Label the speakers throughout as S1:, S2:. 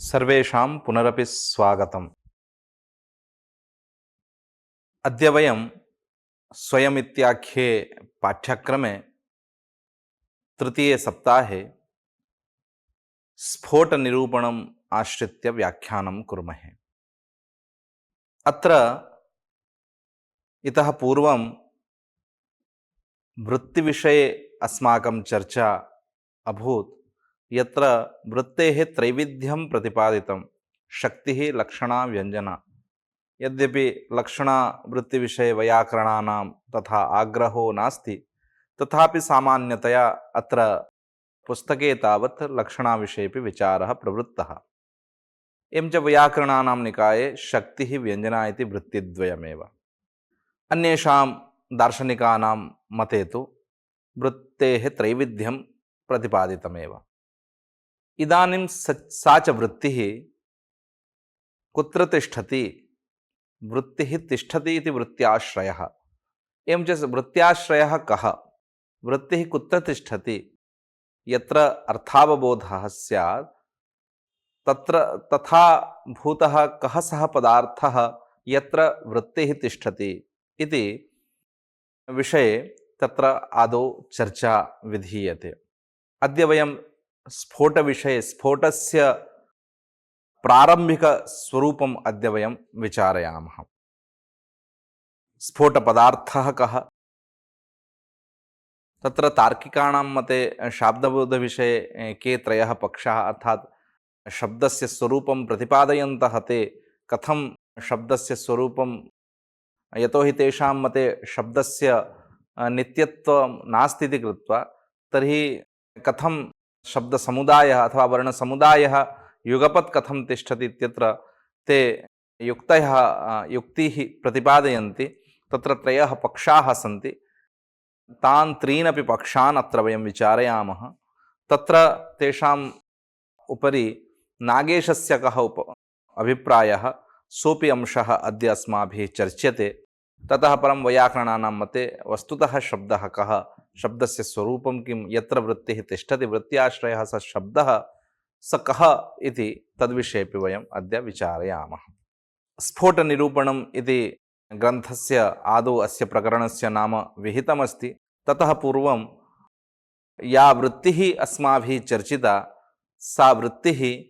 S1: सर्वेषां पुनरपि स्वागतम्। अद्य वयं स्वयमित्याख्ये पाठ्यक्रमे तृतीये सप्ताहे स्फोटनिरूपणम् आश्रित्य व्याख्यानं कुर्मः। अत्र इतः पूर्वं वृत्तिविषये अस्माकं चर्चा अभूत्, यत्र वृत्तेः त्रैविध्यं प्रतिपादितं, शक्तिः, लक्षणा, व्यञ्जना। यद्यपि लक्षणा वृत्तिविषये वैयाकरणानां तथा आग्रहो नास्ति, तथापि सामान्यतया अत्र पुस्तके तावत् लक्षणाविषयेपि विचारः प्रवृत्तः। एवं च वैयाकरणानां निकाये शक्तिः, व्यञ्जना इति वृत्तिद्वयमेव। अन्येषां दार्शनिकानां मते तु वृत्तेः त्रैविध्यं प्रतिपादितमेव। इदानीं सा च वृत्तिः कुत्र तिष्ठति? वृत्तिः तिष्ठति इति वृत्त्याश्रयः। एवं च वृत्त्याश्रयः कः? वृत्तिः कुत्र तिष्ठति? यत्र अर्थावबोधः स्यात् तत्र तथा भूतः कः सः पदार्थः यत्र वृत्तिः तिष्ठति इति विषये तत्र आदौ चर्चा विधीयते। अद्य वयं स्फोटविषये, स्फोटस्य प्रारम्भिकस्वरूपम् अद्य वयं विचारयामः। स्फोटपदार्थः कः? तत्र तार्किकाणां मते शाब्दबोधविषये के त्रयः पक्षाः, अर्थात् शब्दस्य स्वरूपं प्रतिपादयन्तः ते कथं शब्दस्य स्वरूपं, यतोहि तेषां मते शब्दस्य नित्यत्वं नास्ति इति कृत्वा, तर्हि कथं शब्दसमुदायः अथवा वर्णसमुदायः युगपत् कथं तिष्ठति इत्यत्र ते युक्तिः प्रतिपादयन्ति। तत्र त्रयः पक्षाः सन्ति। तान् त्रीनपि पक्षान् अत्र वयं विचारयामः। तत्र तेषाम् उपरि नागेशस्य कः अभिप्रायः, सोऽपि अंशः अद्य अस्माभिः चर्च्यते। ततः परं वैयाकरणानां मते वस्तुतः शब्दः कः, शब्दस्य स्वरूपं किं, यत्र वृत्तिः तिष्ठति, वृत्त्याश्रयः स शब्दः स कः इति तद्विषयेपि वयम् अद्य विचारयामः। स्फोटनिरूपणम् इति ग्रन्थस्य आदौ अस्य प्रकरणस्य नाम विहितमस्ति। ततः पूर्वं या वृत्तिः अस्माभिः चर्चिता सा वृत्तिः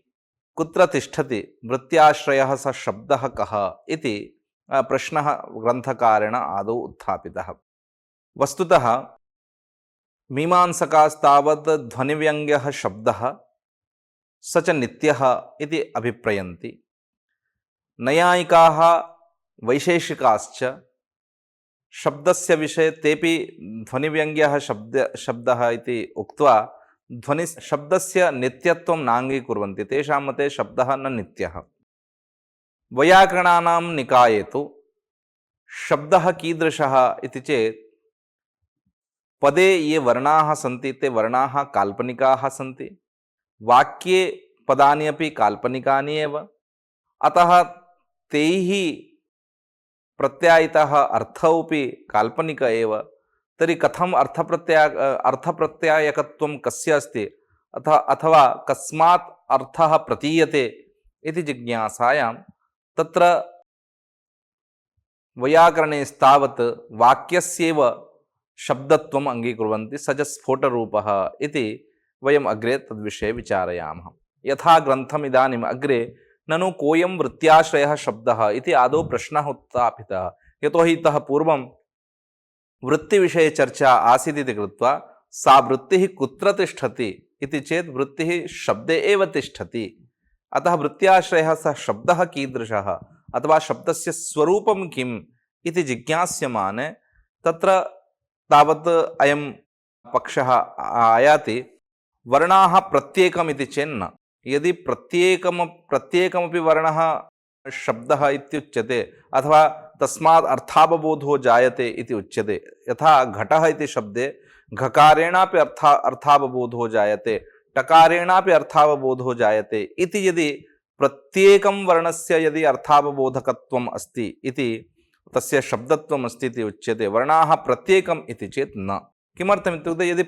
S1: कुत्र तिष्ठति, वृत्त्याश्रयः स शब्दः कः इति प्रश्नः ग्रन्थकारेण आदौ उत्थापितः। वस्तुतः मीमांसकास्तावत् ध्वनिव्यङ्ग्यः शब्दः स च नित्यः इति अभिप्रयन्ति। नैयायिकाः वैशेषिकाश्च शब्दस्य विषये तेपि ध्वनिव्यङ्ग्यः शब्दः इति उक्त्वा शब्दस्य नित्यत्वं नाङ्गीकुर्वन्ति। तेषां मते शब्दः न नित्यः। वैयाकरणानां निकाये तु शब्दः कीदृशः इति चेत्, पदे ये वर्णाः सन्ति ते वर्णाः काल्पनिकाः सन्ति, वाक्ये पदानि अपि काल्पनिकानि एव, अतः तैः प्रत्यायितः अर्थोऽपि काल्पनिक एव। तर्हि कथम् अर्थप्रत्यायकत्वं कस्य अस्ति अथवा कस्मात् अर्थः प्रतीयते इति जिज्ञासायां तत्र वैयाकरणेस्तावत् वाक्यस्यैव शब्दत्वम् अङ्गीकुर्वन्ति, स च स्फोटरूपः इति वयम् अग्रे तद्विषये विचारयामः। यथा ग्रन्थम् इदानीम् अग्रे ननु कोऽयं वृत्त्याश्रयः शब्दः इति आदौ प्रश्नः उत्थापितः। यतोहि इतः पूर्वं वृत्तिविषये चर्चा आसीत् इति कृत्वा सा वृत्तिः कुत्र तिष्ठति इति चेत् वृत्तिः शब्दे एव तिष्ठति। अतः वृत्त्याश्रयः सः शब्दः कीदृशः अथवा शब्दस्य स्वरूपं किम् इति जिज्ञास्यमाने तत्र तावत् अयं पक्षः आयाति, वर्णाः प्रत्येकम् इति चेन्न। यदि प्रत्येकमपि वर्णः शब्दः इत्युच्यते अथवा तस्मात् अर्थावबोधो जायते इति उच्यते, यथा घटः इति शब्दे घकारेणापि अर्थावबोधो जायते, टकारेणापि अर्थावबोधो जायते इति यदि प्रत्येकं वर्णस्य यदि अर्थावबोधकत्वम् अस्ति इति तस्य शब्दत्वम् अस्ति इति उच्यते। वर्णाः प्रत्येकम् इति चेत् न। किमर्थम् इत्युक्ते यदि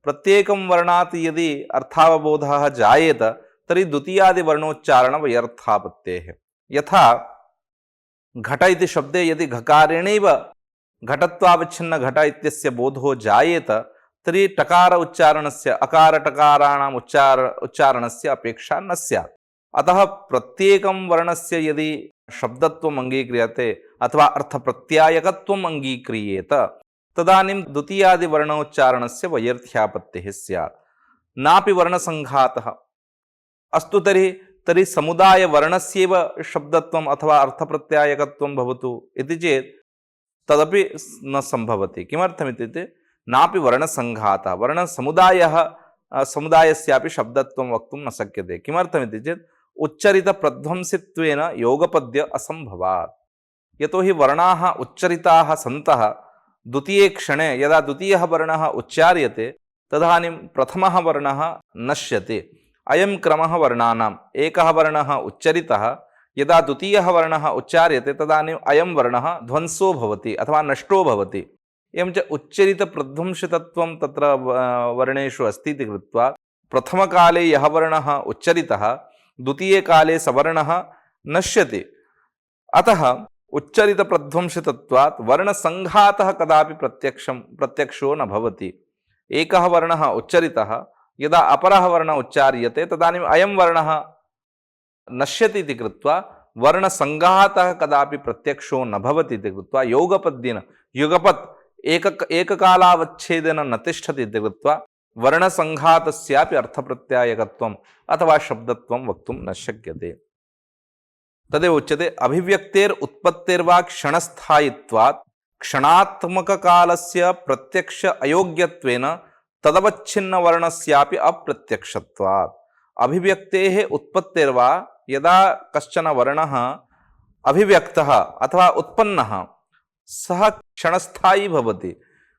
S1: प्रत्येकं वर्णात् यदि अर्थावबोधः जायेत तर्हि द्वितीयादिवर्णोच्चारणं व्यर्थापत्तेः। यथा घट इति शब्दे यदि घकारेणैव घटत्वावच्छिन्न घट इत्यस्य बोधो जायेत तर्हि टकार उच्चारणस्य अकार टकाराणाम् उच्चारणस्य अपेक्षा न स्यात्। अतः प्रत्येकं वर्णस्य यदि शब्दत्वम् अङ्गीक्रियते अथवा अर्थप्रत्यायकत्वम् अङ्गीक्रियेत तदानीं द्वितीयादिवर्णोच्चारणस्य वैयर्थ्यापत्तिः स्यात्। नापि वर्णसङ्घातः। अस्तु तर्हि समुदायवर्णस्यैव शब्दत्वम् अथवा अर्थप्रत्यायकत्वं भवतु इति चेत् तदपि न सम्भवति। किमर्थमित्युक्ते नापि वर्णसङ्घातः, वर्णसमुदायः समुदायस्यापि शब्दत्वं वक्तुं न शक्यते। किमर्थमिति चेत् उच्चरितप्रध्वंसित्वेन योगपद्य असम्भवात्। यतोहि वर्णाः उच्चरिताः सन्तः द्वितीये क्षणे यदा द्वितीयः वर्णः उच्चार्यते तदानीं प्रथमः वर्णः नश्यते। अयं क्रमः वर्णानाम्। एकः वर्णः उच्चरितः, यदा द्वितीयः वर्णः उच्चार्यते तदानीम् अयं वर्णः ध्वंसो भवति अथवा नष्टो भवति। एवं च उच्चरितप्रध्वंसितत्वं तत्र वर्णेषु अस्ति इति कृत्वा प्रथमकाले यः वर्णः उच्चरितः द्वितीये काले सवर्णः नश्यति। अतः उच्चरितप्रध्वंसितत्वात् वर्णसङ्घातः कदापि प्रत्यक्षो न भवति। एकः वर्णः उच्चरितः, यदा अपरः वर्णः उच्चार्यते तदानीम् अयं वर्णः नश्यति इति कृत्वा वर्णसङ्घातः कदापि प्रत्यक्षो न भवति इति कृत्वा योगपद्येन युगपत् एककालावच्छेदेन न तिष्ठति इति कृत्वा वर्णसङ्घातस्यापि अर्थप्रत्यायकत्वम् अथवा शब्दत्वं वक्तुं न शक्यते। तदेव उच्यते अभिव्यक्तेर् उत्पत्तिर्वा क्षणस्थायित्वात् क्षणात्मककालस्य प्रत्यक्ष अयोग्यत्वेन तदवच्छिन्नवर्णस्यापि अप्रत्यक्षत्वात्। अभिव्यक्तेः उत्पत्तिर्वा यदा कश्चन वर्णः अभिव्यक्तः अथवा उत्पन्नः सः क्षणस्थायी भवति।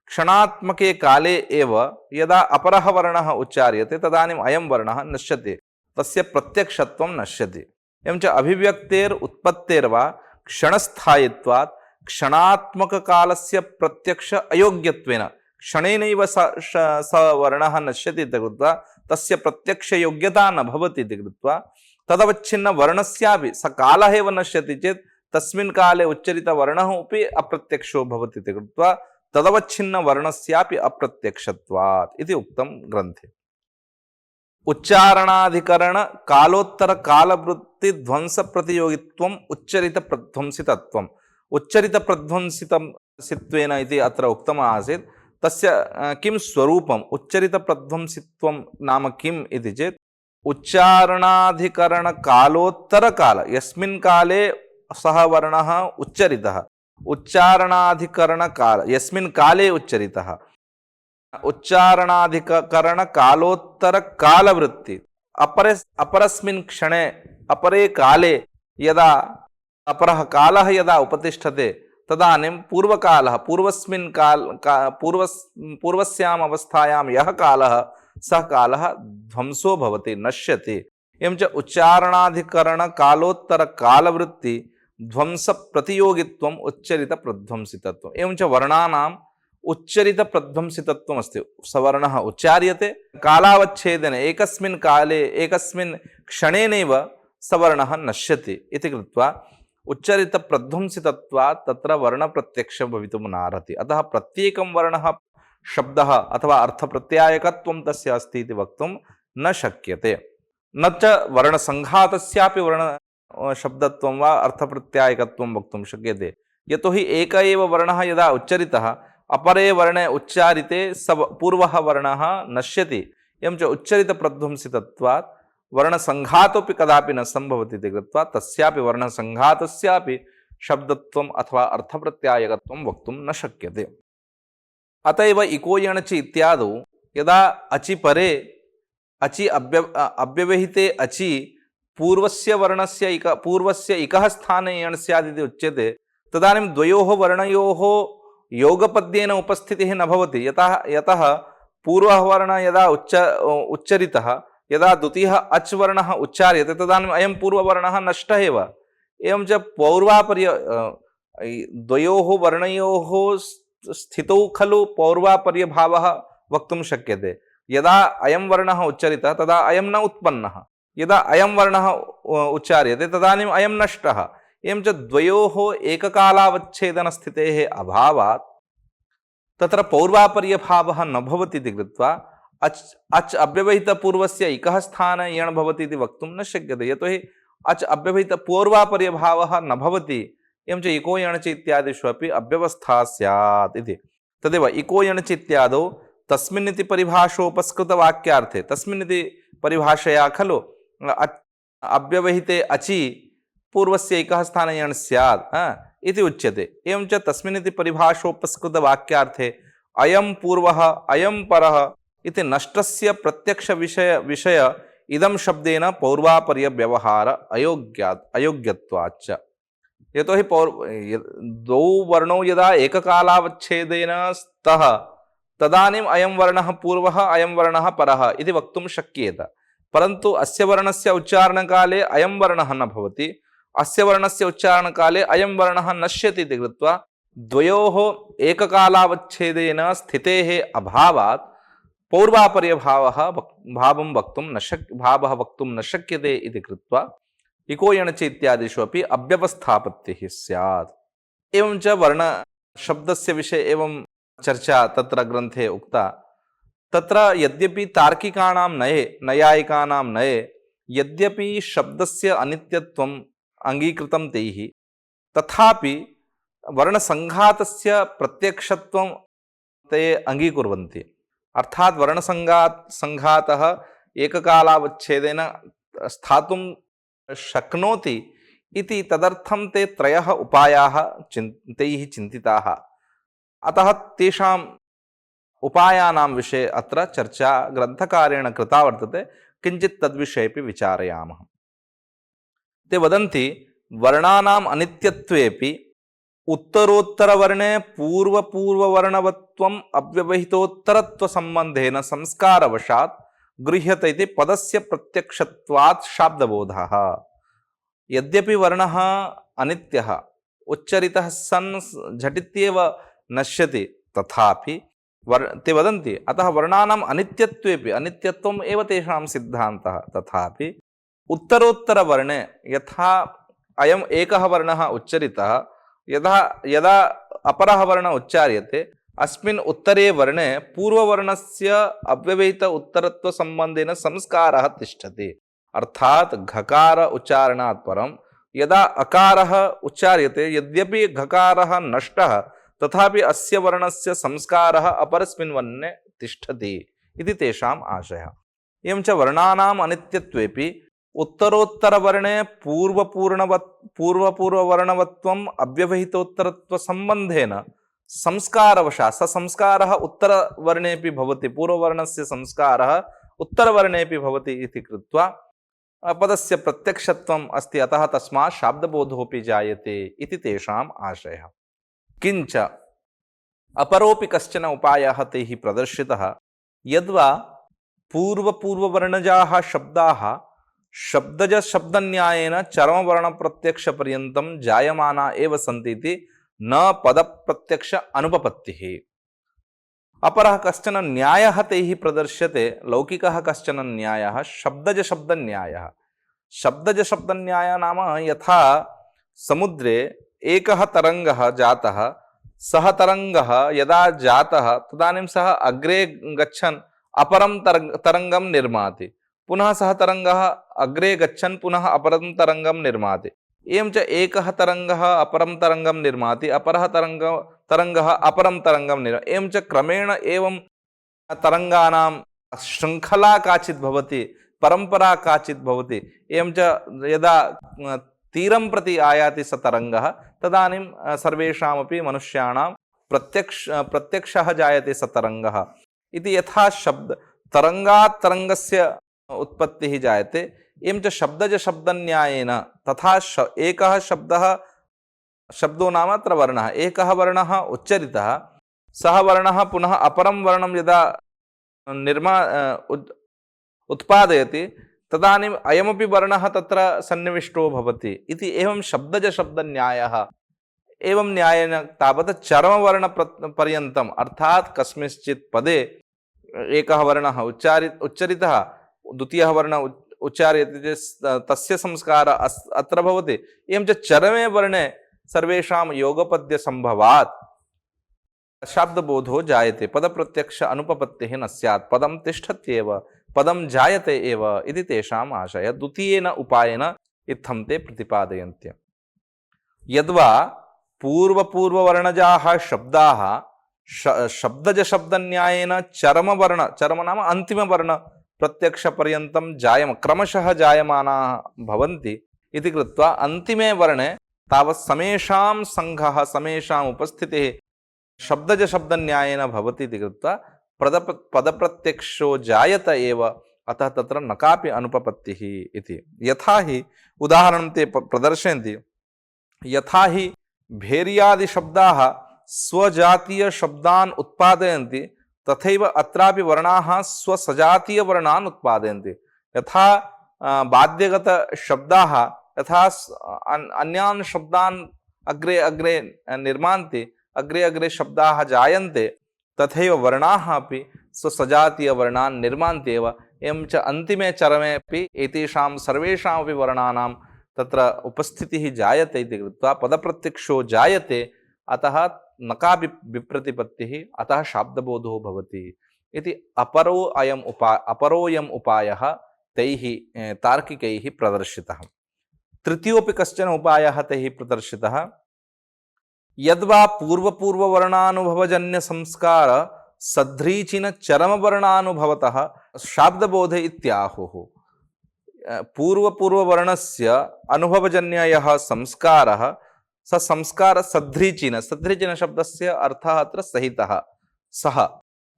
S1: क्षणात्मके काले एव यदा अपरः वर्णः उच्चार्यते तदानीम् अयं वर्णः नश्यति, तस्य प्रत्यक्षत्वं नश्यति। एवं च अभिव्यक्तेर् उत्पत्तेर्वा क्षणस्थायित्वात् क्षणात्मककालस्य प्रत्यक्ष अयोग्यत्वेन क्षणेनैव स वर्णः नश्यति इति कृत्वा तस्य प्रत्यक्षयोग्यता न भवति इति कृत्वा तदवच्छिन्नवर्णस्यापि स कालः एव नश्यति चेत् तस्मिन् काले उच्चरितवर्णः अपि अप्रत्यक्षो भवति इति कृत्वा तदवच्छिन्नवर्णस्यापि अप्रत्यक्षत्वात् इति उक्तं ग्रन्थे। उच्चारणाधिकरण कालोत्तर कालवृत्तिध्वंसप्रतियोगित्वम् उच्चरितप्रध्वंसितत्वम्। उच्चरितप्रध्वंसित्वेन इति अत्र उक्तम् आसीत्। तस्य किं स्वरूपम् उच्चरितप्रध्वंसित्वं नाम किम् इति चेत् उच्चारणाधिकरणकालोत्तरकाल यस्मिन् काले सः वर्णः उच्चरितः, उच्चारणाधिकरणकाल यस्मिन् काले उच्चरितः, उच्चारणाधिकरणकालोत्तरकालवृत्ति अपरस्मिन् क्षणे अपरे काले यदा अपरः कालः यदा उपतिष्ठते तदानीं पूर्वकालः पूर्वस्याम् अवस्थायां यः कालः सः कालः ध्वंसो भवति, नश्यति। एवं च उच्चारणाधिकरणकालोत्तरकालवृत्ति ध्वंसप्रतियोगित्वम् उच्चरितप्रध्वंसितत्वम्। एवं च वर्णानाम् उच्चरितप्रध्वंसितत्वम् अस्ति। सवर्णः उच्चार्यते, कालावच्छेदेन एकस्मिन् काले एकस्मिन् क्षणेनैव सवर्णः नश्यति इति कृत्वा उच्चरितप्रध्वंसितत्वात् तत्र वर्णप्रत्यक्षं भवितुं नार्हति। अतः प्रत्येकं वर्णः शब्दः अथवा अर्थप्रत्यायकत्वं तस्य अस्ति इति वक्तुं न शक्यते। न च वर्णसङ्घातस्यापि शब्दत्वं वा अर्थप्रत्यायकत्वं वक्तुं शक्यते। यतोहि एक एव वर्णः यदा उच्चरितः अपरे वर्णे उच्चारिते स पूर्वः वर्णः नश्यति। एवं च उच्चरितप्रध्वंसितत्वात् वर्णसङ्घातोऽपि कदापि न सम्भवति इति कृत्वा तस्यापि वर्णसङ्घातस्यापि शब्दत्वम् अथवा अर्थप्रत्यायकत्वं वक्तुं न शक्यते। अत एव इको यणचि इत्यादौ यदा अचि परे अचि अव्यवहिते अचि पूर्वस्य वर्णस्य पूर्वस्य इकः स्थाने यण् स्यादिति उच्यते तदानीं द्वयोः वर्णयोः योगपद्येन उपस्थितिः न भवति। यतः पूर्वः वर्णः यदा उच्चरितः यदा द्वितीयः अच् वर्णः उच्चार्यते तदानीम् अयं पूर्ववर्णः नष्टः एव। एवं च द्वयोः वर्णयोः स्थितौ खलु पौर्वापर्यभावः वक्तुं शक्यते। यदा अयं वर्णः उच्चरितः तदा अयं न उत्पन्नः, यदा अयं वर्णः उच्चार्यते तदानीम् अयं नष्टः। एवं च द्वयोः एककालावच्छेदनस्थितेः अभावात् तत्र पौर्वापर्यभावः न भवति इति कृत्वा अच् अच् अव्यवहितपूर्वस्य इकः स्थाने यण् भवति इति वक्तुं न शक्यते। यतोहि अच् अव्यवहितपूर्वापर्यभावः न भवति। एवं च इको यणचि इत्यादिषु अपि अव्यवस्था स्यात् इति। तदेव इको यणचि इत्यादौ तस्मिन्निति परिभाषोपस्कृतवाक्यार्थे तस्मिन्निति परिभाषया खलु अव्यवहिते अचि पूर्वस्य एकः स्थाने यण् स्यात् इति उच्यते। एवं च तस्मिन्निति परिभाषोपस्कृतवाक्यार्थे अयं पूर्वः अयं परः इति नष्टस्य प्रत्यक्षविषय इदं शब्देन पौर्वापर्यव्यवहार अयोग्यत्वाच्च। यतोहि द्वौ वर्णौ यदा एककालावच्छेदेन स्तः तदानीम् अयं वर्णः पूर्वः अयं वर्णः परः इति वक्तुं शक्येत। परन्तु अस्य वर्णस्य उच्चारणकाले अयं वर्णः न भवति, अस्य वर्णस्य उच्चारणकाले अयं वर्णः नश्यति इति कृत्वा द्वयोः एककालावच्छेदेन स्थितेः अभावात् पौर्वापर्यभावः वक्तुं न शक्यते इति कृत्वा इको यणचि इत्यादिषु अपि अव्यवस्थापत्तिः स्यात्। एवं च वर्णशब्दस्य विषये एवं चर्चा तत्र ग्रन्थे उक्ता। तत्र यद्यपि तार्किकाणां नये नैयायिकानां नये यद्यपि शब्दस्य अनित्यत्वम् अङ्गीकृतं तैः तथापि वर्णसङ्घातस्य प्रत्यक्षत्वं ते अङ्गीकुर्वन्ति। अर्थात् वर्णसङ्घातः एककालावच्छेदेन स्थातुं शक्नोति इति तदर्थं ते त्रयः उपायाः तैः चिन्तिताः। अतः तेषाम् उपायानां विषये अत्र चर्चा ग्रन्थकारेण कृता वर्तते। किञ्चित् तद्विषयेपि विचारयामः। ते वदन्ति वर्णानाम् अनित्यत्वेपि उत्तरोत्तरवर्णे पूर्वपूर्ववर्णवत्वम् अव्यवहितोत्तरत्वसम्बन्धेन संस्कारवशात् गृह्यते इति पदस्य प्रत्यक्षत्वात् शाब्दबोधः। यद्यपि वर्णः अनित्यः उच्चरितः सन् झटित्येव नश्यति तथापि ते वदन्ति अतः वर्णानाम् अनित्यत्वेपि अनित्यत्वम् एव तेषां सिद्धान्तः। तथापि उत्तरोत्तरवर्णे यथा अयम् एकः वर्णः उच्चरितः यदा अपरः वर्णः उच्चार्यते अस्मिन् उत्तरे वर्णे पूर्ववर्णस्य अव्यवहित उत्तरत्वसम्बन्धेन संस्कारः तिष्ठति। अर्थात् घकार उच्चारणात् परं यदा अकारः उच्चार्यते यद्यपि घकारः नष्टः तथापि अस्य वर्णस्य संस्कारः अपरस्मिन् वर्णे तिष्ठति इति तेषाम् आशयः। एवं च वर्णानाम् अनित्यत्वेपि उत्तरोत्तरवर्णे पूर्वपूर्ववर्णवत्वम् अव्यवहितोत्तरत्वसम्बन्धेन संस्कारवशात् स संस्कारः उत्तरवर्णेऽपि भवति, पूर्ववर्णस्य संस्कारः उत्तरवर्णेऽपि भवति इति कृत्वा पदस्य प्रत्यक्षत्वम् अस्ति। अतः तस्मात् शाब्दबोधोऽपि जायते इति तेषाम् आशयः। किञ्च अपरोऽपि कश्चन उपायः तैः प्रदर्शितः। यद्वा पूर्ववर्णजाः शब्दाः शब्दन्यायेन चरमवर्णप्रत्यक्षपर्यन्तं जायमाना एव सन्ति इति न पदप्रत्यक्ष अनुपपत्तिः। अपरः कश्चन न्यायः तैः प्रदर्श्यते, लौकिकः कश्चन न्यायः शब्दजशब्दन्यायः। शब्दजशब्दन्यायः नाम यथा समुद्रे एकः तरङ्गः जातः, सः तरङ्गः यदा जातः तदानीं सः अग्रे गच्छन् अपरं तरङ्गं निर्माति, पुनः सः तरङ्गः अग्रे गच्छन् पुनः अपरं तरङ्गं निर्माति। एवं च एकः तरङ्गः अपरं तरङ्गं निर्माति, अपरः तरङ्गः अपरं तरङ्गं निर्माति। एवं च क्रमेण एवं तरङ्गानां शृङ्खला काचित् भवति, परम्परा काचित् भवति। एवं च यदा तीरं प्रति आयाति स तरङ्गः तदानीं सर्वेषामपि मनुष्याणां प्रत्यक्षः जायते स तरङ्गः इति। यथा तरङ्गात् तरङ्गस्य उत्पत्तिः जायते, एवं च शब्दजशब्दन्यायेन तथा एकः शब्दो नाम अत्र वर्णः, एकः वर्णः उच्चरितः, सः वर्णः पुनः अपरं वर्णं यदा उत्पादयति तदानीम् अयमपि वर्णः तत्र सन्निविष्टो भवति इति। एवं शब्दजशब्दन्यायः। एवं न्यायेन तावत् चरमवर्णपर्यन्तम् अर्थात् कस्मिंश्चित् पदे एकः वर्णः उच्चरितः, द्वितीयः वर्णः उच्चार्यते चेत् तस्य संस्कारः अत्र भवति। एवं च चरमे वर्णे सर्वेषां योगपद्यसम्भवात् शाब्दबोधो जायते, पदप्रत्यक्ष अनुपपत्तिः न स्यात्, पदं तिष्ठत्येव, पदं जायते एव इति तेषाम् आशयः। द्वितीयेन उपायेन इत्थं ते प्रतिपादयन्ति। यद्वा पूर्वपूर्ववर्णजाः शब्दाः शब्दजशब्दन्यायेन चरमवर्ण, चरम नाम अन्तिमवर्ण प्रत्यक्षपर्यन्तं क्रमशः जायमानाः भवन्ति इति कृत्वा अन्तिमे वर्णे तावत् समेषां सङ्घः, समेषाम् उपस्थितिः शब्दजशब्दन्यायेन भवति इति कृत्वा पदप्रत्यक्षो जायत एव, अतः तत्र न कापि अनुपपत्तिः इति। यथा हि उदाहरणं ते प्रदर्शयन्ति, यथा हि भेर्यादिशब्दाः स्वजातीयशब्दान् उत्पादयन्ति तथैव अत्रापि वर्णाः स्वसजातीयवर्णान् उत्पादयन्ति। यथा बाध्यगतशब्दाः यथा अन्यान् शब्दान् अग्रे अग्रे निर्मान्ति, अग्रे अग्रे शब्दाः जायन्ते, तथैव वर्णाः अपि स्वसजातीयवर्णान् निर्मान्ति एव। एवं च अन्तिमे चरमे अपि एतेषां सर्वेषामपि वर्णानां तत्र उपस्थितिः जायते इति कृत्वा पदप्रत्यक्षो जायते, अतः न कापि विप्रतिपत्तिः, अतः शाब्दबोधो भवति इति अपरोऽयम् उपायः तैः तार्किकैः प्रदर्शितः। तृतीयोऽपि कश्चन उपायः तैः प्रदर्शितः। यद्वा पूर्वपूर्ववर्णानुभवजन्यसंस्कार सध्रीचिन चरमवर्णानुभवतः शाब्दबोध इत्याहुः। पूर्वपूर्ववर्णस्य अनुभवजन्यः संस्कारः स संस्कार सध्रीचिन, सध्रीचिन शब्दस्य अर्थः अत्र सहितः, सः।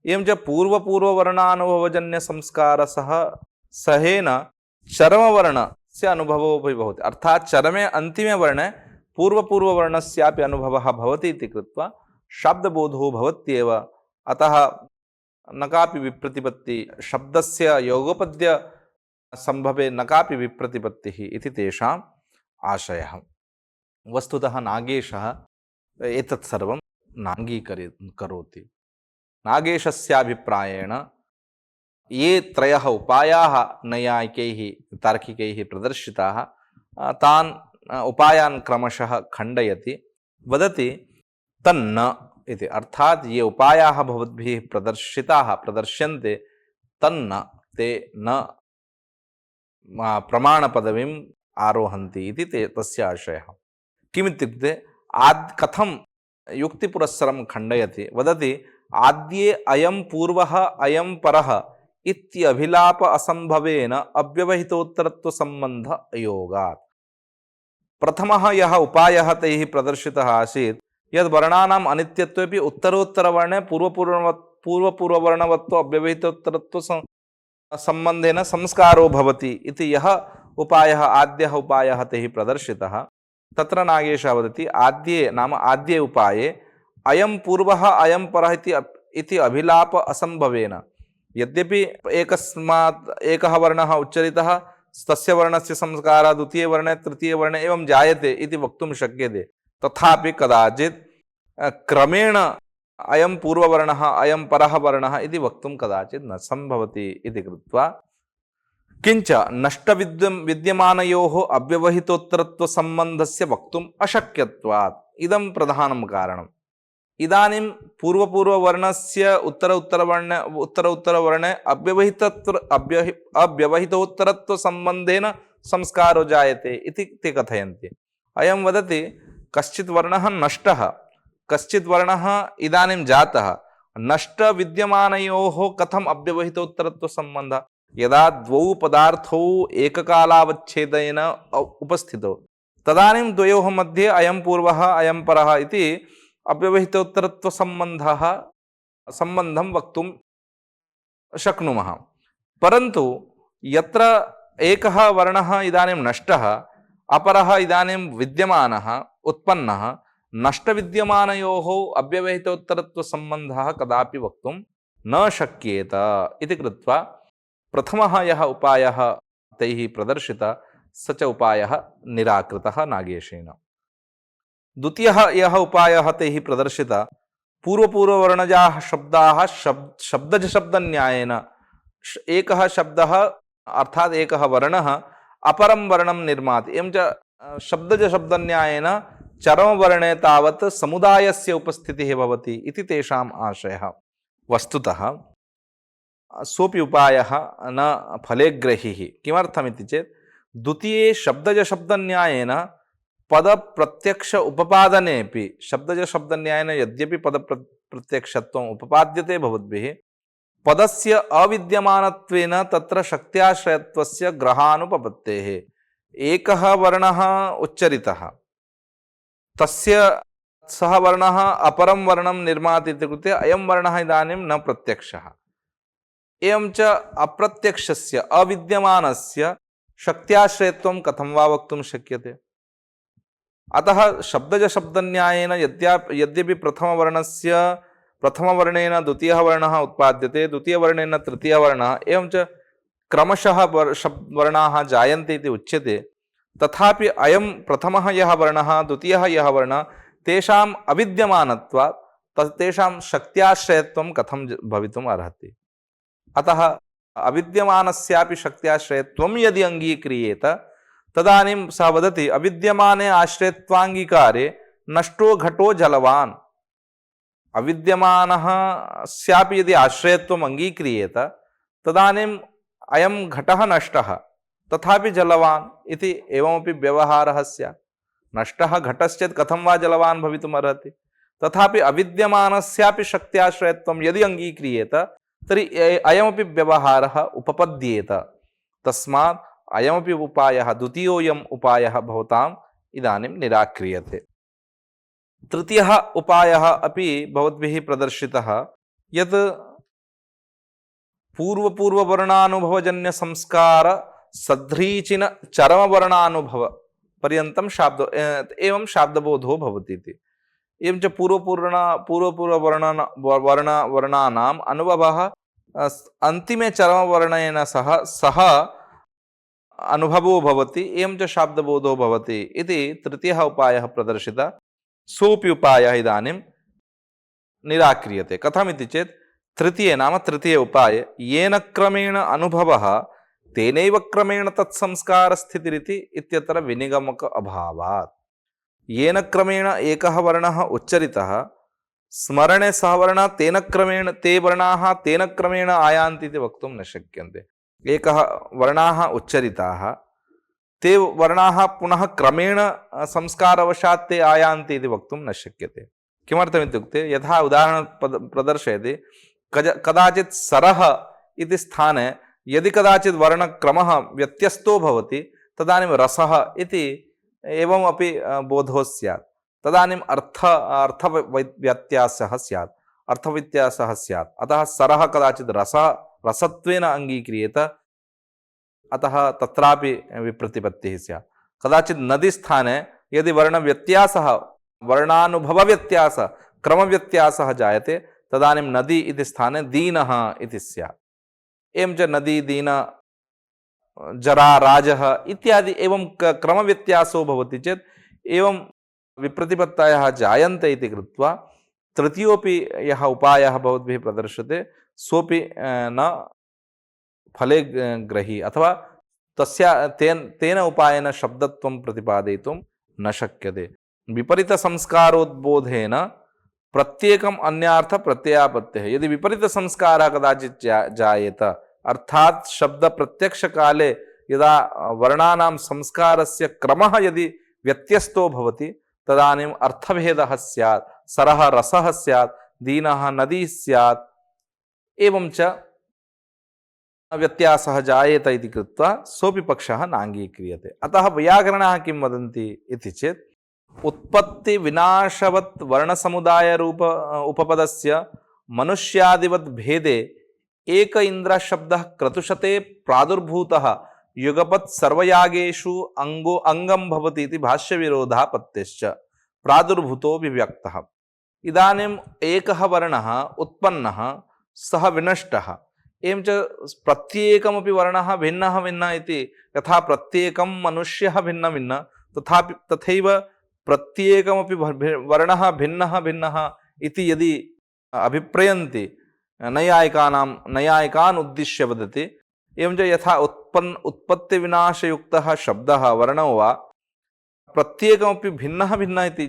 S1: एवं च पूर्वपूर्ववर्णानुभवजन्य संस्कार सहेन चरमवर्णस्य अनुभवो भवति, अर्थात् चरमे अन्तिमे वर्णे पूर्वपूर्ववर्णस्यापि अनुभवः भवति इति कृत्वा शाब्दबोधो भवत्येव, अतः न कापि विप्रतिपत्ति, शब्दस्य योगपद्य संभवे न कापि विप्रतिपत्तिः इति तेषाम् आशयः। वस्तुतः नागेशः एतत् सर्वं नाङ्गीकरोति। नागेशस्याभिप्रायेण ये त्रयः उपायाः नैयायिकैः तार्किकैः प्रदर्शिताः, तान् उपायान् क्रमशः खण्डयति, वदति तन्न इति, अर्थात् ये उपायाः भवद्भिः प्रदर्श्यन्ते तन्न ते न प्रमाणपदवीम् आरोहन्ति इति तस्य आशयः। किमित्युक्ते कथं युक्तिपुरस्सरं खण्डयति, वदति आद्ये अयं पूर्वः अयं परः इत्यभिलाप असम्भवेन अव्यवहितोत्तरत्वसम्बन्ध अयोगात्। प्रथमः यः उपायः तैः प्रदर्शितः आसीत्, यद् वर्णानाम् अनित्यत्वेपि उत्तरोत्तरवर्णे पूर्वपूर्ववर्णवत्व अव्यवहितोत्तरत्व संबंधेन संस्कारो भवति इति यः उपायः, आद्यः उपायः तैः प्रदर्शितः, तत्र नागेशः वदति आद्ये नाम आद्ये उपाये अयं पूर्वः अयं परः इति अभिलाप असम्भवेन, यद्यपि एकः वर्णः उच्चरितः, तस्य वर्णस्य संस्कारः द्वितीयवर्णे तृतीयवर्णे एवं जायते इति वक्तुं शक्यते, तथापि कदाचित् क्रमेण अयं पूर्ववर्णः अयं परः वर्णः इति वक्तुं कदाचित् न सम्भवति इति कृत्वा, किञ्च नष्टविद्यमानयोः अव्यवहितोत्तरत्वसम्बन्धस्य वक्तुम् अशक्यत्वात् इदं प्रधानं कारणम्। इदानीं पूर्वपूर्ववर्णस्य उत्तरोत्तरवर्णे अव्यवहितोत्तरत्वसम्बन्धेन संस्कारो जायते इति ते कथयन्ति। अयं वदति कश्चित् वर्णः नष्टः, कश्चित् वर्णः इदानीं जातः, नष्टविद्यमानयोः कथम् अव्यवहितोत्तरत्वसम्बन्धः, यदा द्वौ पदार्थौ एककालावच्छेदेन उपस्थितौ तदानीं द्वयोः मध्ये अयं पूर्वः अयं परः इति संबन्धं वक्तुं शक्नुमः। परन्तु यत्र एकः वर्णः इदानीं नष्टः, अपरः इदानीं विद्यमानः उत्पन्नः, नष्टविद्यमानयोः अव्यवहितोत्तरत्वसम्बन्धः कदापि वक्तुं न शक्येत इति कृत्वा प्रथमः यः उपायः तैः प्रदर्शितः स च उपायः निराकृतः नागेशेन। द्वितीयः यः उपायः तैः प्रदर्शितः, पूर्वपूर्ववर्णजाः शब्दाः शब्दजशब्दन्यायेन एकः शब्दः अर्थात् एकः वर्णः अपरं वर्णं निर्माति। एवं च शब्दजशब्दन्यायेन चरमवर्णे तावत् समुदायस्य उपस्थितिः भवति इति तेषाम् आशयः। वस्तुतः सोऽपि उपायः न फलेग्रहिः। किमर्थमिति चेत् द्वितीये शब्दजशब्दन्यायेन पदप्रत्यक्ष उपपादनेऽपि शब्दजशब्दन्यायेन यद्यपि पदप्रत्यक्षत्वम् उपपाद्यते भवद्भिः, पदस्य अविद्यमानत्वेन तत्र शक्त्याश्रयत्वस्य ग्रहानुपपत्तेः। एकः वर्णः उच्चरितः, तस्य सः वर्णः अपरं वर्णं निर्माति इति कृते अयं वर्णः इदानीं न प्रत्यक्षः। एवं च अप्रत्यक्षस्य अविद्यमानस्य शक्त्याश्रयत्वं कथं वा वक्तुं शक्यते? अतः शब्दजशब्दन्यायेन यद्यपि प्रथमवर्णेन द्वितीयः वर्णः उत्पाद्यते, द्वितीयवर्णेन तृतीयः वर्णः, एवं च क्रमशः वर्णाः जायन्ते इति उच्यते, तथापि अयं प्रथमः यः वर्णः द्वितीयः यः वर्णः तेषाम् अविद्यमानत्वात् तेषां शक्त्याश्रयत्वं कथं भवितुम् अर्हति? अतः अविद्यमानस्यापि शक्त्याश्रयत्वं यदि अङ्गीक्रियेत तदानीं सः वदति अविद्यमाने आश्रयत्वाङ्गीकारे नष्टो घटो जलवान्। अविद्यमानः स्यापि यदि आश्रयत्वम् अङ्गीक्रियेत तदानीम् अयं घटः नष्टः तथापि जलवान् इति एवमपि व्यवहारः स्यात्। नष्टः घटश्चेत् कथं वा जलवान् भवितुम् अर्हति? तथापि अविद्यमानस्यापि शक्त्याश्रयत्वं यदि अङ्गीक्रियेत तर्हि अयमपि व्यवहारः उपपद्येत। तस्मात् अयमपि उपायः, द्वितीयोऽयम् उपायः भवताम् इदानीं निराक्रियते। तृतीयः उपायः अपि भवद्भिः प्रदर्शितः, यत् पूर्ववर्णानुभवजन्यसंस्कार सध्रीचिन चरमवर्णानुभव पर्यन्तं एवं शाब्दबोधो भवति इति। एवं च पूर्वपूर्ववर्णानाम् अनुभवः अन्तिमे चरमवर्णेन सह अनुभवो भवति, एवं च शाब्दबोधो भवति इति तृतीयः उपायः प्रदर्शितः। सोऽपि उपायः इदानीं निराक्रियते। कथमिति चेत् तृतीय उपाये येन क्रमेण अनुभवः तेनैव क्रमेण तत्संस्कारस्थितिरिति इत्यत्र विनिगमक अभावात्। येन क्रमेण एकः वर्णः उच्चरितः, स्मरणे सः वर्णः तेन क्रमेण ते वर्णाः तेन क्रमेण आयान्ति इति वक्तुं न शक्यन्ते। एकः वर्णाः उच्चरिताः, ते वर्णाः पुनः क्रमेण संस्कारवशात् ते आयान्ति इति वक्तुं न शक्यते। किमर्थमित्युक्ते यथा उदाहरणं प्रदर्शयति, कदाचित् सरः इति स्थाने यदि कदाचित् वर्णक्रमः व्यत्यस्तो भवति तदानीं रसः इति एवमपि बोधो स्यात्। तदानीम् अर्थव्यत्यासः स्यात्। अतः सरः कदाचित् रसत्वेन अङ्गीक्रियेत, अतः तत्रापि विप्रतिपत्तिः स्यात्। कदाचित् नदीस्थाने यदि वर्णानुभवव्यत्यासः क्रमव्यत्यासः जायते तदानीं नदी इति स्थाने दीनः इति स्यात्। एवं च नदी दीन जरा राजः इत्यादि एवं क्रमव्यत्यासो भवति चेत् एवं विप्रतिपत्तयः जायन्ते इति कृत्वा तृतीयोऽपि यः उपायः भवद्भिः प्रदर्श्यते सोऽपि न फले ग्रही, अथवा तेन उपायेन शब्दत्वं प्रतिपादयितुं न शक्यते। विपरीतसंस्कारोद्बोधेन प्रत्येकम् अन्यार्थ प्रत्ययापत्तिः। यदि विपरीतसंस्कारः कदाचित् जायेत, अर्थात् शब्दप्रत्यक्षकाले यदा वर्णानां संस्कारस्य क्रमः यदि व्यत्यस्तो भवति तदानीम् अर्थभेदः स्यात्। सरः रसः स्यात्, दीनः नदी स्यात्, एवं च व्यत्यासः जायेत इति कृत्वा सोऽपि पक्षः नाङ्गीक्रियते। अतः वैयाकरणाः किं वदन्ति इति चेत् उत्पत्ति विनाशवत् वर्णसमुदाय रूप उपपदस्य मनुष्यादिवत् भेदे एक इंद्र शब्दः क्रतुशते प्रादुर्भूतः युगपत् सर्वयागेषु अंगं भवति इति भाष्यविरोधापत्तिश्च प्रादुर्भूतो विव्यक्तः। इदानीम् एकः वर्णः उत्पन्नः, सः विनष्टः, एवं च प्रत्येकमपि वर्णः भिन्नः भिन्नः इति यथा प्रत्येकं मनुष्यः भिन्न भिन्न तथैव प्रत्येकमपि वर्णः भिन्नः भिन्नः इति यदि अभिप्रयन्ति नैयायिकान् उद्दिश्य वदति, एवं च यथा उत्पत्तिविनाशयुक्तः शब्दः वर्णो वा प्रत्येकमपि भिन्नः भिन्नः इति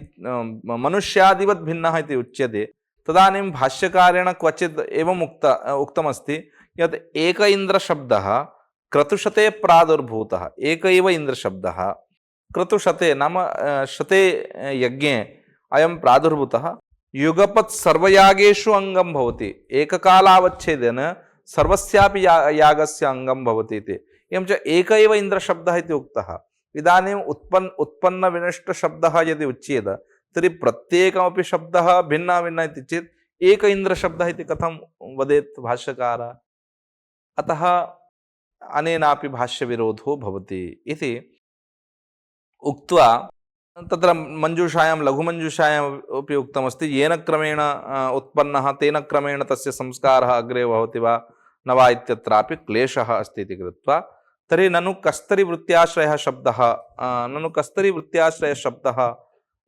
S1: मनुष्यादिवत् भिन्नः इति उच्यते, तदानीं भाष्यकारेण क्वचित् एवम् उक्तमस्ति यत् एक इन्द्रशब्दः क्रतुशते प्रादुर्भूतः। एक एव इन्द्रशब्दः क्रतुशते नाम शते यज्ञे अयं प्रादुर्भूतः, युगपत् सर्वयागेषु अङ्गं भवति, एककालावच्छेदेन सर्वस्यापि यागस्य अङ्गं भवति इति। एवं च एक एव इन्द्रशब्दः इति उक्तः। इदानीम् उत्पन्नविनष्टशब्दः यदि उच्येत तर्हि प्रत्येकमपि शब्दः भिन्नः भिन्नः इति चेत् एक इन्द्रशब्दः इति कथं वदेत् भाष्यकारः? अतः अनेनापि भाष्यविरोधो भवति इति उक्त्वा तत्र मञ्जूषायां लघुमञ्जूषायाम् अपि उक्तमस्ति येन क्रमेण उत्पन्नः तेन क्रमेण तस्य संस्कारः अग्रे भवति वा न वा इत्यत्रापि क्लेशः अस्ति इति कृत्वा तर्हि ननु कस्तरीवृत्त्याश्रयः शब्दः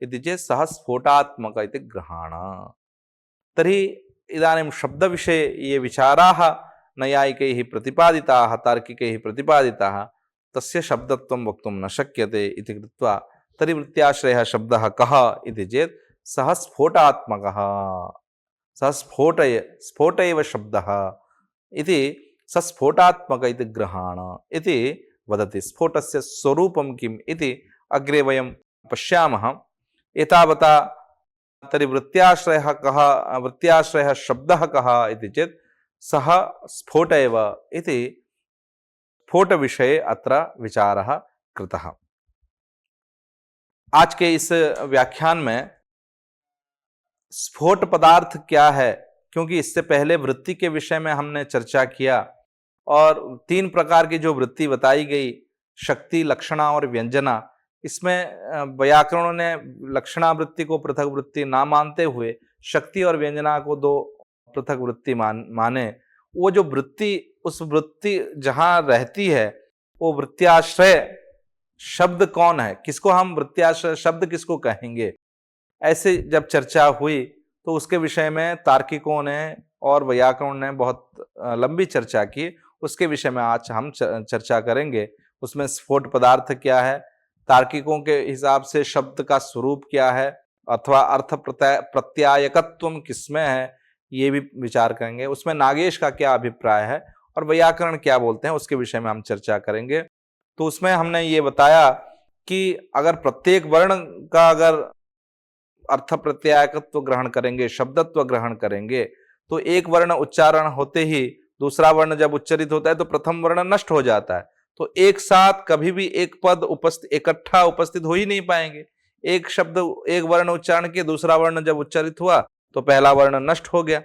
S1: इति चेत् सः स्फोटात्मक इति ग्रहाण। तर्हि इदानीं शब्दविषये ये विचाराः नैयायिकैः प्रतिपादिताः तार्किकैः प्रतिपादिताः तस्य शब्दत्वं वक्तुं न शक्यते इति कृत्वा तर्हि वृत्त्याश्रयः शब्दः कः इति चेत् सः स्फोटात्मकः, सः स्फोट एव शब्दः इति स स्फोटात्मक इति ग्रहाण इति वदति। स्फोटस्य स्वरूपं किम् इति अग्रे वयं पश्यामः। एतावता तर्हि वृत्त्याश्रयः शब्दः कः इति चेत् सः स्फोट एव इति स्फोटविषये अत्र विचारः कृतः। आज के इस व्याख्यान में स्फोट पदार्थ क्या है, क्योंकि इससे पहले वृत्ति के विषय में हमने चर्चा किया और 3 प्रकार की जो वृत्ति बताई गई, शक्ति, लक्षणा और व्यंजना, इसमें व्याकरणों ने लक्षणा वृत्ति को पृथक वृत्ति ना मानते हुए शक्ति और व्यंजना को 2 पृथक वृत्ति माने। वो जो वृत्ति, उस वृत्ति जहाँ रहती है वो वृत्त्याश्रय शब्द कौन है, किसको हम वृत्त्याश्रय शब्द किसको कहेंगे, ऐसे जब चर्चा हुई तो उसके विषय में तार्किकों ने और व्याकरणों ने बहुत लंबी चर्चा की। उसके विषय में आज हम चर्चा करेंगे। उसमें स्फोट पदार्थ क्या है, तार्किकों के हिसाब से शब्द का स्वरूप क्या है, अथवा अर्थ प्रत्यायकत्व किसमें है, ये भी विचार करेंगे। उसमें नागेश का क्या अभिप्राय है और व्याकरण क्या बोलते हैं, उसके विषय में हम चर्चा करेंगे। तो उसमें हमने ये बताया कि अगर प्रत्येक वर्ण का अगर अर्थ प्रत्यायकत्व ग्रहण करेंगे, शब्दत्व ग्रहण करेंगे, तो एक वर्ण उच्चारण होते ही दूसरा वर्ण जब उच्चरित होता है तो प्रथम वर्ण नष्ट हो जाता है। तो एक साथ कभी भी एक पद इकट्ठा उपस्थित हो ही नहीं पाएंगे। एक शब्द, एक वर्ण उच्चारण के दूसरा वर्ण जब उच्चारित हुआ तो पहला वर्ण नष्ट हो गया।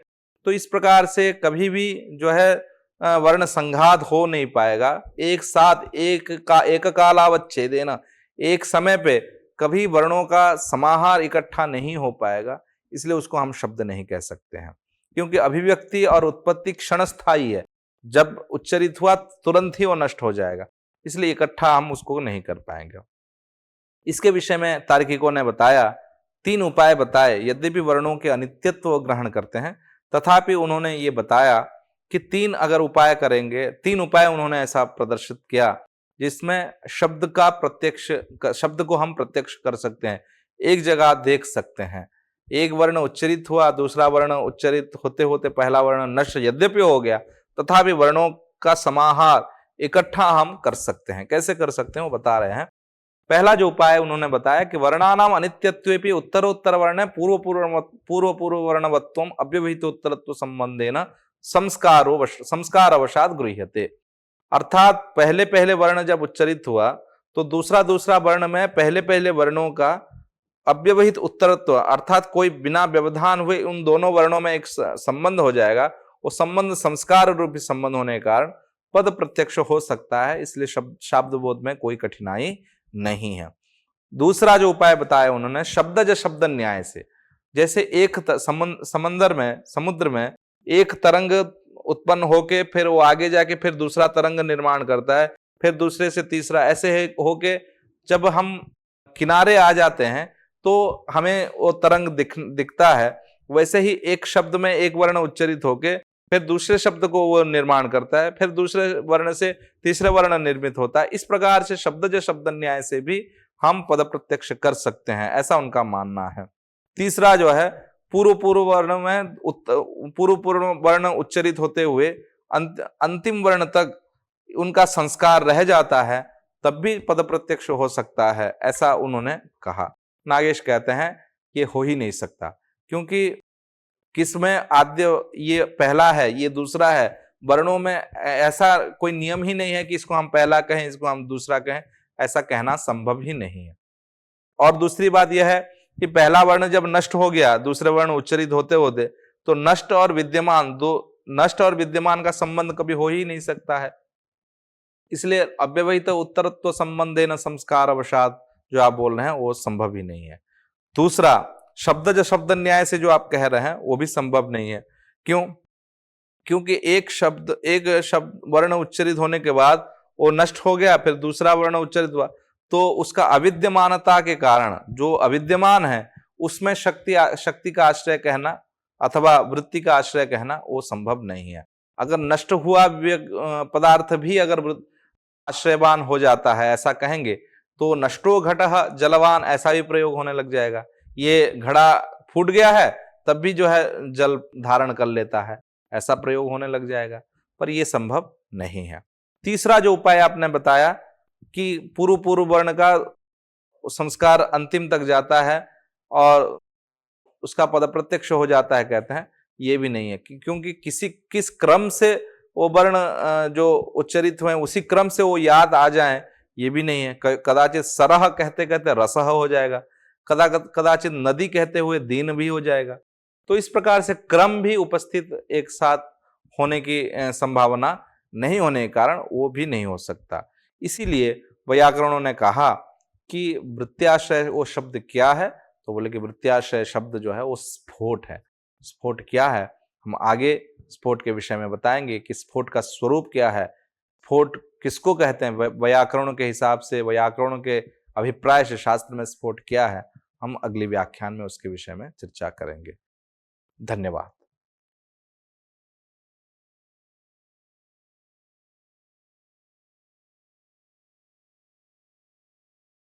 S1: तो इस प्रकार से कभी भी जो है वर्ण संघात हो नहीं पाएगा। एक साथ एक कालावच्छेदेन, एक समय पे कभी वर्णों का समाहार इकट्ठा नहीं हो पाएगा, इसलिए उसको हम शब्द नहीं कह सकते हैं, क्योंकि अभिव्यक्ति और उत्पत्ति क्षणस्थायी है। जब उच्चरित हुआ तुरंत ही वो नष्ट हो जाएगा, इसलिए इकट्ठा हम उसको नहीं कर पाएंगे। इसके विषय में तार्किकों ने बताया, 3 उपाय बताए। यद्यपि वर्णों के अनित्यत्व ग्रहण करते हैं, तथापि उन्होंने ये बताया कि 3 अगर उपाय करेंगे, 3 उपाय उन्होंने ऐसा प्रदर्शित किया जिसमें शब्द को हम प्रत्यक्ष कर सकते हैं, एक जगह देख सकते हैं। एक वर्ण उच्चरित हुआ, दूसरा वर्ण उच्चरित होते होते पहला वर्ण नष्ट यद्यपि हो गया, तथापि वर्णों का समाहार इकट्ठा हम कर सकते हैं। कैसे कर सकते हैं वो बता रहे हैं। पहला जो उपाय उन्होंने बताया कि वर्णानाम अनित्यत्वेपि उत्तरोत्तर वर्ण पूर्व वर्णवत्वम अव्यवहित उत्तरत्व संबंधेन संस्कारवशात गृह्यते। अर्थात पहले पहले वर्ण जब उच्चरित हुआ तो दूसरा वर्ण में पहले वर्णों का अव्यवहित उत्तरत्व, अर्थात कोई बिना व्यवधान हुए उन दोनों वर्णों में एक संबंध हो जाएगा। वो संबंध संस्कार रूपी संबंध होने के कारण पद प्रत्यक्ष हो सकता है, इसलिए शब्द बोध में कोई कठिनाई नहीं है। दूसरा जो उपाय बताया उन्होंने, शब्दज शब्द न्याय से। जैसे एक समुद्र में एक तरंग उत्पन्न होके फिर वो आगे जाके फिर दूसरा तरंग निर्माण करता है, फिर दूसरे से तीसरा, ऐसे होके जब हम किनारे आ जाते हैं तो हमें वो तरंग दिखता है। वैसे ही एक शब्द में एक वर्ण उच्चरित होके फिर दूसरे शब्द को वो निर्माण करता है, फिर दूसरे वर्ण से तीसरा वर्ण निर्मित होता है। इस प्रकार से शब्दज शब्द न्याय से भी हम पद प्रत्यक्ष कर सकते हैं, ऐसा उनका मानना है। तीसरा जो है, पूर्व पूर्व वर्ण में पूर्व पूर्व वर्ण उच्चरित होते हुए अंतिम वर्ण तक उनका संस्कार रह जाता है, तब भी पद प्रत्यक्ष हो सकता है, ऐसा उन्होंने कहा। नागेश कहते हैं ये हो ही नहीं सकता, क्योंकि किसमें आद्य ये पहला है, ये दूसरा है। वर्णों में ऐसा कोई नियम ही नहीं है कि इसको हम पहला कहें, इसको हम दूसरा कहें, ऐसा कहना संभव ही नहीं है। और दूसरी बात यह है कि पहला वर्ण जब नष्ट हो गया, दूसरे वर्ण उच्चरित होते होते, तो नष्ट और विद्यमान का संबंध कभी हो ही नहीं सकता है। इसलिए अव्यवहित उत्तरत्व संबंधेन संस्कार अवसाद जो आप बोल रहे हैं वो संभव ही नहीं है। दूसरा, शब्दज शब्द न्याय से जो आप कह रहे हैं वो भी संभव नहीं है। क्यों? क्योंकि एक शब्द वर्ण उच्चरित होने के बाद वो नष्ट हो गया, फिर दूसरा वर्ण उच्चरित हुआ, तो उसका अविद्यमानता के कारण जो अविद्यमान है उसमें शक्ति का आश्रय कहना अथवा वृत्ति का आश्रय कहना वो संभव नहीं है। अगर नष्ट हुआ पदार्थ भी अगर आश्रयवान हो जाता है, ऐसा कहेंगे, तो नष्टो घटः जलवान ऐसा भी प्रयोग होने लग जाएगा। ये घड़ा फूट गया है तब भी जो है जल धारण कर लेता है, ऐसा प्रयोग होने लग जाएगा, पर यह संभव नहीं है। तीसरा जो उपाय आपने बताया कि पूर्व पूर्व वर्ण का संस्कार अंतिम तक जाता है और उसका पद प्रत्यक्ष हो जाता है, कहते हैं ये भी नहीं है, क्योंकि किस क्रम से वो वर्ण जो उच्चरित हुए उसी क्रम से वो याद आ जाए, ये भी नहीं है। कदाचित सरह कहते कहते रसह हो जाएगा, कदाचित नदी कहते हुए दीन भी हो जाएगा। तो इस प्रकार से क्रम भी उपस्थित एक साथ होने की संभावना नहीं होने के कारण वो भी नहीं हो सकता। इसीलिए वैयाकरणों ने कहा कि वृत्त्याश्रय वो शब्द क्या है, तो बोले कि वृत्त्याश्रय शब्द जो है वो स्फोट है। स्फोट क्या है हम आगे स्फोट के विषय में बताएंगे कि स्फोट का स्वरूप क्या है, स्फोट किसको कहते हैं, वैयाकरणों के हिसाब से, वैयाकरणों के अभिप्राय से शास्त्र में स्फोट क्या है, हम अगले व्याख्यान में उसके विषय में चर्चा करेंगे। धन्यवाद।